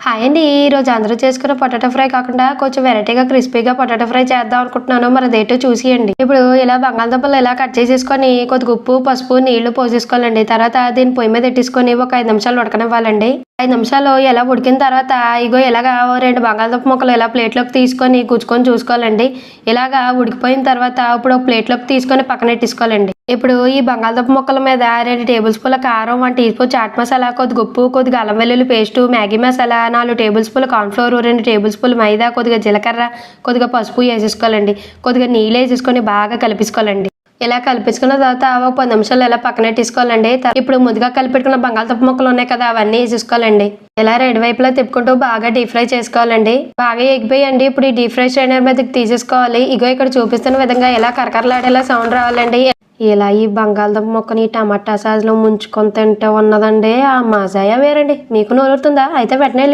Hi అండి. ఈరోజు అందరూ చేసుకున్న పొటాటో ఫ్రై కాకుండా కొంచెం వెరైటీగా క్రిస్పీగా పొటాటో ఫ్రై చేద్దాం అనుకుంటున్నాను. మరి అదేంటో చూసియండి. ఇప్పుడు ఇలా బంగాళదుంపలు ఇలా కట్ చేసేసుకొని కొద్దిగా ఉప్పు, పసుపు, నీళ్లు పోసేసుకోవాలండి. తర్వాత దీన్ని పొయ్యి మీద పెట్టేసుకొని ఒక 5 నిమిషాలు ఉడకనివ్వాలండి. 5 నిమిషాలు ఇలా ఉడికిన తర్వాత ఇగో ఇలాగా 2 బంగాళదుంప ముక్కలు ఇలా ప్లేట్లోకి తీసుకొని గుచ్చుకొని చూసుకోవాలండి. ఇలాగా ఉడికిపోయిన తర్వాత ఇప్పుడు ఒక ప్లేట్లోకి తీసుకొని పక్కన పెట్టేసుకోవాలండి. ఇప్పుడు ఈ బంగాళదుంప ముక్కల మీద 2 టేబుల్ స్పూన్ల కారం, 1 టీ స్పూన్ చాట్ మసాలా, కొద్దిగా ఉప్పు, కొద్దిగా అల్లం వెల్లుల్లి పేస్టు, మ్యాగీ మసాలా, 4 టేబుల్ స్పూన్ల కార్న్ఫ్లోర్, 2 టేబుల్ స్పూన్ల మైదా, కొద్దిగా జీలకర్ర, కొద్దిగా పసుపు వేసేసుకోవాలండి. కొద్దిగా నీళ్ళు వేసేసుకొని బాగా కలిపేసుకోవాలండి. ఇలా కలిపించుకున్న తర్వాత ఒక 10 నిమిషాలు ఇలా పక్కన పెట్టేసుకోవాలండి. ఇప్పుడు ముందుగా కలిపెట్టుకున్న బంగాళదుంప ముక్కలు ఉన్నాయి కదా, అవన్నీ వేసేసుకోవాలండి. ఇలా 2 వైపులా తిప్పుకుంటూ బాగా డీప్ ఫ్రై చేసుకోవాలండి. బాగా ఎగిపోయండి. ఇప్పుడు ఈ డీప్ ఫ్రై స్ట్రైనర్ మీదకి తీసేసుకోవాలి. ఇగో ఇక్కడ చూపిస్తున్న విధంగా ఇలా కరకరలాడేలా సౌండ్ రావాలండి. ఇలా ఈ బంగాళదుంప ముక్కని టమాటా సాస్లో ముంచుకొని తింటే ఉన్నదండి ఆ మజాయే వేరండి. మీకు నోరుతుందా? అయితే వెంటనే